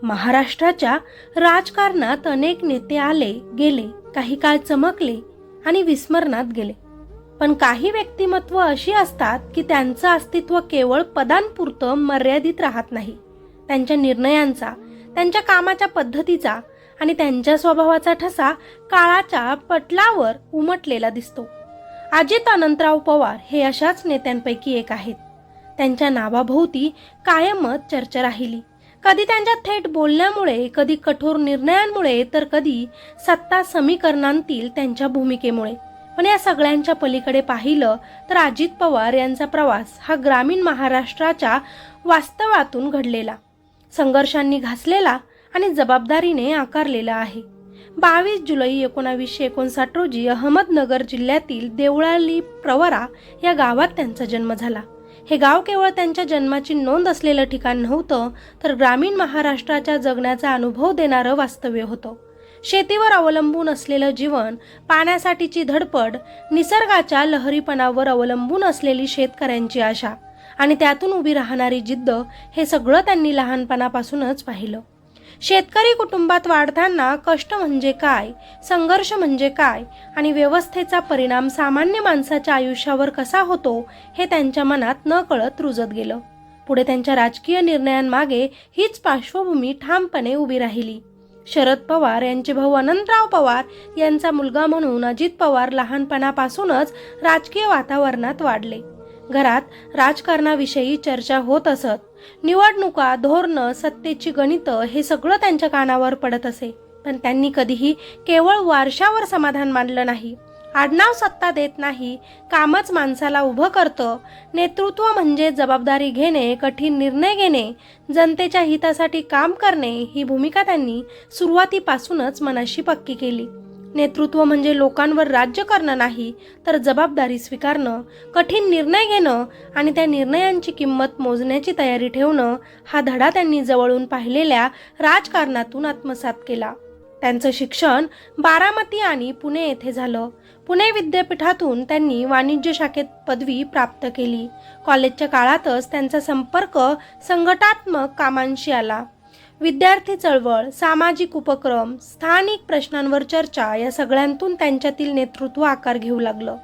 महाराष्ट्राच्या राजकारणात अनेक नेते आले गेले, काही काळ चमकले आणि विस्मरणात गेले. पण काही व्यक्तिमत्व अशी असतात की त्यांचं अस्तित्व केवळ पदांपुरतं मर्यादित राहत नाही. त्यांच्या निर्णयांचा, त्यांच्या कामाच्या पद्धतीचा आणि त्यांच्या स्वभावाचा ठसा काळाच्या पटलावर उमटलेला दिसतो. अजित अनंतराव पवार हे अशाच नेत्यांपैकी एक आहेत. त्यांच्या नावाभोवती कायमच चर्चा राहिली. कधी त्यांच्या थेट बोलण्यामुळे, कधी कठोर निर्णयांमुळे, तर कधी सत्ता समीकरणांतील त्यांच्या भूमिकेमुळे. पण या सगळ्यांच्या पलीकडे पाहिलं तर अजित पवार यांचा प्रवास हा ग्रामीण महाराष्ट्राच्या वास्तवातून घडलेला, संघर्षांनी घासलेला आणि जबाबदारीने आकारलेला आहे. 22 जुलै 1959 रोजी अहमदनगर जिल्ह्यातील देवळाली प्रवरा या गावात त्यांचा जन्म झाला. हे गाव केवळ त्यांच्या जन्माची नोंद असलेलं ठिकाण नव्हतं, तर ग्रामीण महाराष्ट्राच्या जगण्याचा अनुभव देणारं वास्तव्य होतं. शेतीवर अवलंबून असलेलं जीवन, पाण्यासाठीची धडपड, निसर्गाच्या लहरीपणावर अवलंबून असलेली शेतकऱ्यांची आशा आणि त्यातून उभी राहणारी जिद्द, हे सगळं त्यांनी लहानपणापासूनच पाहिलं. शेतकरी कुटुंबात वाढताना कष्ट म्हणजे काय, संघर्ष म्हणजे काय आणि व्यवस्थेचा परिणाम सामान्य माणसाच्या आयुष्यावर कसा होतो, हे त्यांच्या मनात नकळत रुजत गेलं. पुढे त्यांच्या राजकीय निर्णयांमागे हीच पार्श्वभूमी ठामपणे उभी राहिली. शरद पवार यांचे भाऊ अनंतराव पवार यांचा मुलगा म्हणून अजित पवार लहानपणापासूनच राजकीय वातावरणात वाढले. घरात राजकारणाविषयी चर्चा होत असत. निवडणुका, धोरणं, सत्तेची गणितं हे सगळं त्यांच्या कानावर पडत असे. पण त्यांनी कधीही केवळ वारशावर समाधान मानलं नाही. आडनाव सत्ता देत नाही, कामच माणसाला उभं करतं. नेतृत्व म्हणजे जबाबदारी घेणे, कठीण निर्णय घेणे, जनतेच्या हितासाठी काम करणे, ही भूमिका त्यांनी सुरुवातीपासूनच मनाशी पक्की केली. नेतृत्व म्हणजे लोकांवर राज्य करणं नाही, तर जबाबदारी स्वीकारणं, कठीण निर्णय घेणं आणि त्या निर्णयांची किंमत मोजण्याची तयारी ठेवणं, हा धडा त्यांनी जवळून पाहिलेल्या राजकारणातून आत्मसात केला. त्यांचं शिक्षण बारामती आणि पुणे येथे झालं. पुणे विद्यापीठातून त्यांनी वाणिज्य शाखेत पदवी प्राप्त केली. कॉलेजच्या काळातच त्यांचा संपर्क संघटनात्मक कामांशी आला. विद्यार्थी चळवळ, सामाजिक उपक्रम, स्थानिक प्रश्नांवर चर्चा, या सगळ्यांतून त्यांच्यातील नेतृत्व आकार घेऊ लागलं.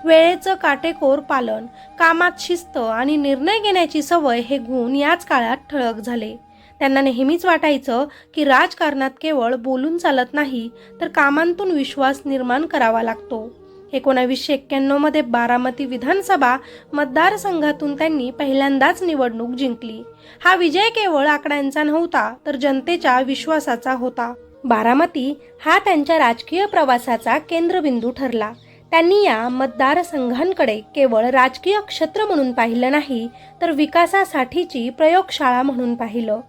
वेळेचं काटेकोर पालन, कामात शिस्त आणि निर्णय घेण्याची सवय, हे गुण याच काळात ठळक झाले. त्यांना नेहमीच वाटायचं की राजकारणात केवळ बोलून चालत नाही, तर कामांतून विश्वास निर्माण करावा लागतो. 1991 मध्ये बारामती विधानसभा मतदारसंघातून त्यांनी पहिल्यांदाच निवडणूक जिंकली. हा विजय केवळ आकड्यांचा नव्हता, तर जनतेच्या विश्वासाचा होता. बारामती हा त्यांच्या राजकीय प्रवासाचा केंद्रबिंदू ठरला. त्यांनी या मतदारसंघांकडे केवळ राजकीय क्षेत्र म्हणून पाहिलं नाही, तर विकासासाठीची प्रयोगशाळा म्हणून पाहिलं.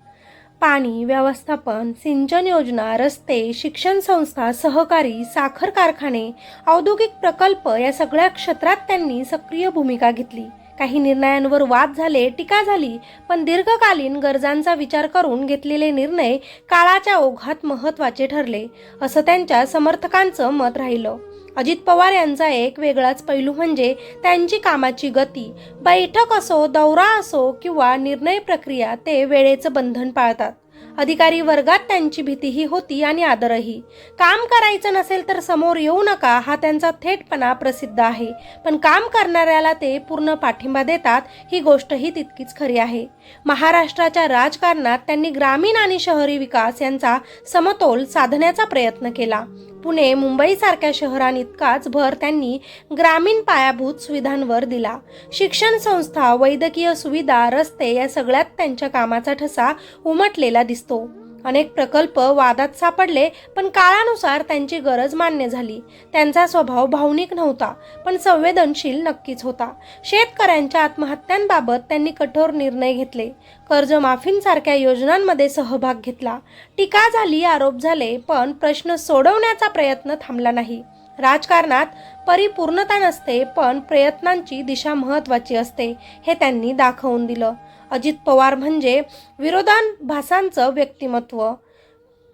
पाणी व्यवस्थापन, सिंचन योजना, रस्ते, शिक्षण संस्था, सहकारी, साखर कारखाने, औद्योगिक प्रकल्प, या सगळ्या क्षेत्रात त्यांनी सक्रिय भूमिका घेतली. काही निर्णयांवर वाद झाले, टीका झाली, पण दीर्घकालीन गरजांचा विचार करून घेतलेले निर्णय काळाच्या ओघात महत्त्वाचे ठरले, असं त्यांच्या समर्थकांचं मत राहिलं. अजित पवार यांचा एक वेगळाच पैलू म्हणजे त्यांची कामाची गती. बैठक असो, दौरा असो किंवा निर्णय प्रक्रिया, ते वेळेचं बंधन पाळतात. अधिकारी वर्गात त्यांची भीतीही होती आणि आदरही. काम करायचं नसेल तर समोर येऊ नका, हा त्यांचा थेटपणा प्रसिद्ध आहे. पण काम करणाऱ्याला ते पूर्ण पाठिंबा देतात, ही गोष्टही तितकीच खरी आहे. महाराष्ट्राच्या राजकारणात त्यांनी ग्रामीण आणि शहरी विकास यांचा समतोल साधण्याचा प्रयत्न केला. पुणे, मुंबईसारख्या शहरांइतकाच भर त्यांनी ग्रामीण पायाभूत सुविधांवर दिला. शिक्षण संस्था, वैद्यकीय सुविधा, रस्ते, या सगळ्यात त्यांच्या कामाचा ठसा उमटलेला दिसतो. अनेक प्रकल्प वादात सापडले, पण काळानुसार त्यांची गरज मान्य झाली. त्यांचा स्वभाव भावनिक नव्हता, पण संवेदनशील नक्कीच होता. शेतकऱ्यांच्या आत्महत्यांबाबत त्यांनी कठोर निर्णय घेतले. कर्जमाफींसारख्या योजनांमध्ये सहभाग घेतला. टीका झाली, आरोप झाले, पण प्रश्न सोडवण्याचा प्रयत्न थांबला नाही. राजकारणात परिपूर्णता नसते, पण प्रयत्नांची दिशा महत्त्वाची असते, हे त्यांनी दाखवून दिलं. अजित पवार म्हणजे विरोधाभासांचं व्यक्तिमत्व.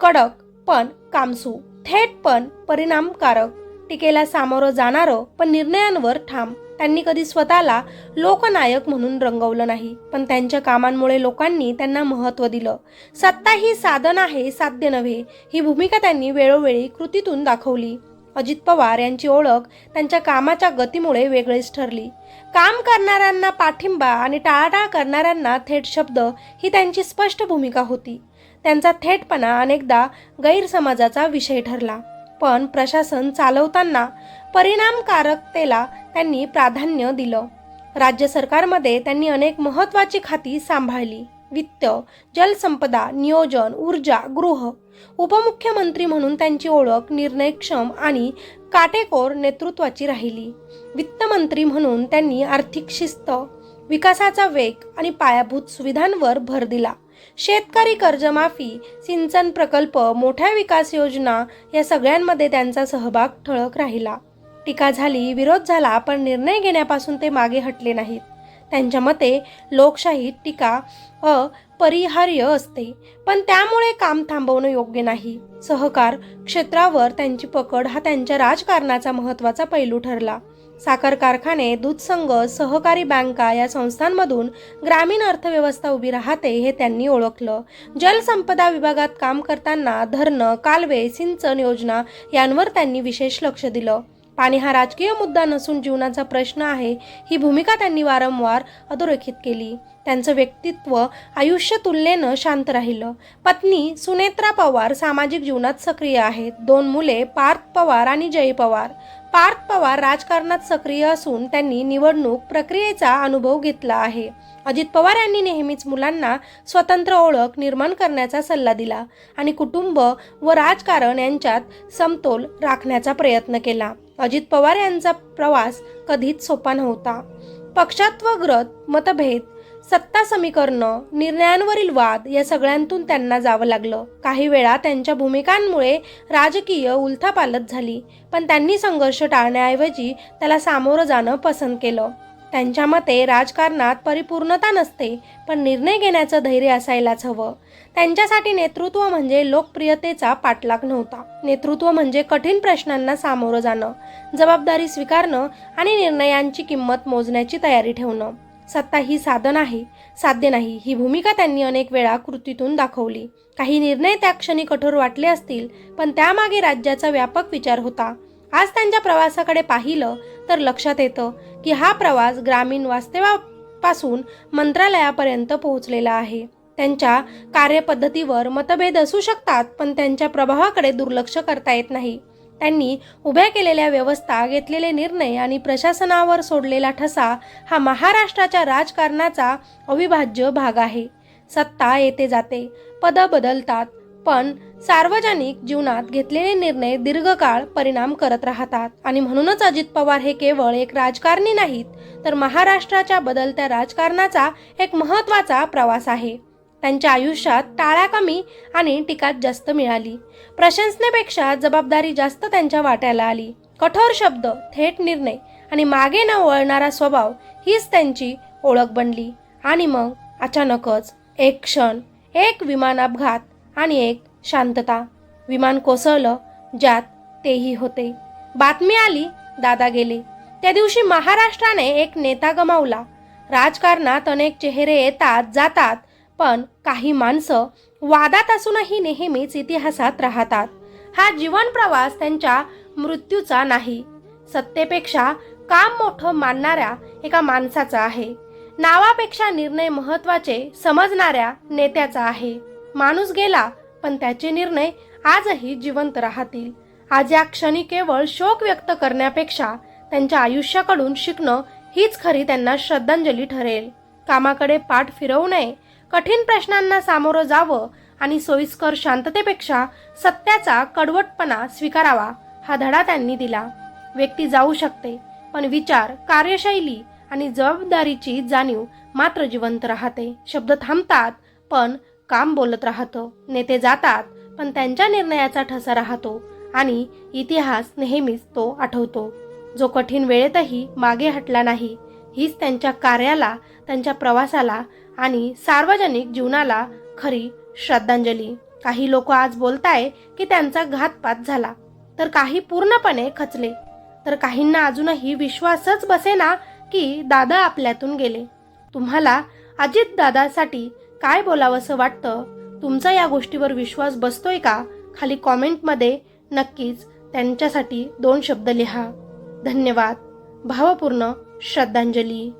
कडक पण कामसू, थेट पण परिणामकारक, टीकेला सामोरं जाणारं पण निर्णयांवर ठाम. त्यांनी कधी स्वतःला लोकनायक म्हणून रंगवलं नाही, पण त्यांच्या कामांमुळे लोकांनी त्यांना महत्त्व दिलं. सत्ता ही साधन आहे, साध्य नव्हे, ही भूमिका त्यांनी वेळोवेळी कृतीतून दाखवली. अजित पवार यांची ओळख त्यांच्या कामाच्या गतीमुळे वेगळीच ठरली. काम करणाऱ्यांना पाठिंबा आणि टाळाटाळ करणाऱ्यांना थेट शब्द ही त्यांची स्पष्ट भूमिका होती. त्यांचा थेटपणा अनेकदा गैरसमजाचा विषय ठरला, पण प्रशासन चालवताना परिणामकारकतेला त्यांनी प्राधान्य दिलं. राज्य सरकारमध्ये त्यांनी अनेक महत्त्वाची खाती सांभाळली. वित्त, जलसंपदा, नियोजन, ऊर्जा, गृह. उपमुख्यमंत्री म्हणून त्यांची ओळख निर्णयक्षम आणि काटेकोर नेतृत्वाची राहिली. वित्तमंत्री म्हणून त्यांनी आर्थिक शिस्त, विकासाचा वेग आणि पायाभूत सुविधांवर भर दिला. शेतकरी कर्जमाफी, सिंचन प्रकल्प, मोठ्या विकास योजना या सगळ्यांमध्ये त्यांचा सहभाग ठळक राहिला. टीका झाली, विरोध झाला, पण निर्णय घेण्यापासून ते मागे हटले नाहीत. त्यांच्या मते लोकशाहीत टीका अपरिहार्य असते, पण त्यामुळे काम थांबवणं योग्य नाही. सहकार क्षेत्रावर त्यांची पकड हा त्यांच्या राजकारणाचा महत्त्वाचा पैलू ठरला. साखर कारखाने, दूध संघ, सहकारी बँका या संस्थांमधून ग्रामीण अर्थव्यवस्था उभी राहते हे त्यांनी ओळखलं. जलसंपदा विभागात काम करताना धरणं, कालवे, सिंचन योजना यांवर त्यांनी विशेष लक्ष दिलं. पाणी हा राजकीय मुद्दा नसून जीवनाचा प्रश्न आहे, ही भूमिका त्यांनी वारंवार अधोरेखित केली. त्यांचं व्यक्तित्व आयुष्य तुलनेनं शांत राहिलं. पत्नी सुनेत्रा पवार सामाजिक जीवनात सक्रिय आहेत. 2 मुले पार्थ पवार आणि जय पवार. पार्थ पवार राजकारणात सक्रिय असून त्यांनी निवडणूक प्रक्रियेचा अनुभव घेतला आहे. अजित पवार यांनी नेहमीच मुलांना स्वतंत्र ओळख निर्माण करण्याचा सल्ला दिला आणि कुटुंब व राजकारण यांच्यात समतोल राखण्याचा प्रयत्न केला. अजित पवार यांचा प्रवास कधीच सोपा नव्हता. पक्षात्वग्रत मतभेद, सत्ता समीकरणं, निर्णयांवरील वाद या सगळ्यांतून त्यांना जावं लागलं. काही वेळा त्यांच्या भूमिकांमुळे राजकीय उलथापालथ झाली, पण त्यांनी संघर्ष टाळण्याऐवजी त्याला सामोरं जाणं पसंत केलं. त्यांच्या मते राजकारणात परिपूर्णता नसते, पण निर्णय घेण्याचं धैर्य असायलाच हवं. त्यांच्यासाठी नेतृत्व म्हणजे लोकप्रियतेचा पाठलाग नव्हता. नेतृत्व म्हणजे कठीण प्रश्नांना सामोरं जाणं, जबाबदारी स्वीकारणं आणि निर्णयांची किंमत मोजण्याची तयारी ठेवणं. सत्ता ही साधन आहे, साध्य नाही, ही भूमिका त्यांनी अनेक वेळा कृतीतून दाखवली. काही निर्णय त्या क्षणी कठोर वाटले असतील, पण त्यामागे राज्याचा व्यापक विचार होता. आज त्यांच्या प्रवासाकडे पाहिलं तर लक्षात येतं की हा प्रवास ग्रामीण वास्तवापासून मंत्रालयापर्यंत पोहोचलेला आहे. त्यांच्या कार्यपद्धतीवर मतभेद असू शकतात, पण त्यांच्या प्रभावाकडे दुर्लक्ष करता येत नाही. त्यांनी उभ्या केलेल्या व्यवस्था, घेतलेले निर्णय आणि प्रशासनावर सोडलेला ठसा हा महाराष्ट्राच्या राजकारणाचा अविभाज्य भाग आहे. सत्ता येते जाते, पदं बदलतात, पण सार्वजनिक जीवनात घेतलेले निर्णय दीर्घकाळ परिणाम करत राहतात. आणि म्हणूनच अजित पवार हे केवळ एक राजकारणी नाहीत, तर महाराष्ट्राच्या बदलत्या राजकारणाचा एक महत्त्वाचा प्रवास आहे. त्यांच्या आयुष्यात टाळ्या कमी आणि टीकाच जास्त मिळाली. प्रशंसनेपेक्षा जबाबदारी जास्त त्यांच्या वाट्याला आली. कठोर शब्द, थेट निर्णय आणि मागे न वळणारा स्वभाव हीच त्यांची ओळख बनली. आणि मग अचानकच एक क्षण, एक विमान अपघात आणि एक शांतता. विमान कोसळलं, ज्यात तेही होते. बातमी आली, दादा गेले. त्या दिवशी महाराष्ट्राने एक नेता गमावला. राजकारणात अनेक चेहरे येतात जातात, पण काही माणसं वादात असूनही नेहमीच इतिहासात राहतात. हा जीवन प्रवास त्यांच्या मृत्यूचा नाही, सत्तेपेक्षा काम मोठं मानणाऱ्या एका माणसाचा आहे. नावापेक्षा निर्णय महत्त्वाचे समजणाऱ्या नेत्याचा आहे. माणूस गेला, पण त्याचे निर्णय आजही जिवंत राहतील. आज या क्षणी केवळ शोक व्यक्त करण्यापेक्षा त्यांच्या आयुष्याकडून शिकणं हीच खरी त्यांना श्रद्धांजली ठरेल. कामाकडे पाठ फिरवू नये, कठीण प्रश्नांना सामोरं जावं आणि सोयीस्कर शांततेपेक्षा सत्याचा कडवटपणा स्वीकारावा, हा धडा त्यांनी दिला. व्यक्ती जाऊ शकते, पण विचार, कार्यशैली आणि जबाबदारीची जाणीव मात्र जिवंत राहते. शब्द थांबतात, पण काम बोलत राहतं. नेते जातात, पण त्यांच्या निर्णयाचा ठसा राहतो आणि इतिहास नेहमीच तो आठवतो. जो कठीण वेळेतही मागे हटला नाही, हीच त्यांच्या कार्याला, त्यांच्या प्रवासाला आणि सार्वजनिक जीवनाला खरी श्रद्धांजली. काही लोक आज बोलताय की त्यांचा घातपात झाला, तर काही पूर्णपणे खचले, तर काहींना अजूनही विश्वासच बसेना की दादा आपल्यातून गेले. तुम्हाला अजितदादासाठी काय बोलावंसं वाटतं? तुमचा या गोष्टीवर विश्वास बसतोय का? खाली कॉमेंटमध्ये नक्कीच त्यांच्यासाठी 2 शब्द लिहा. धन्यवाद. भावपूर्ण श्रद्धांजली.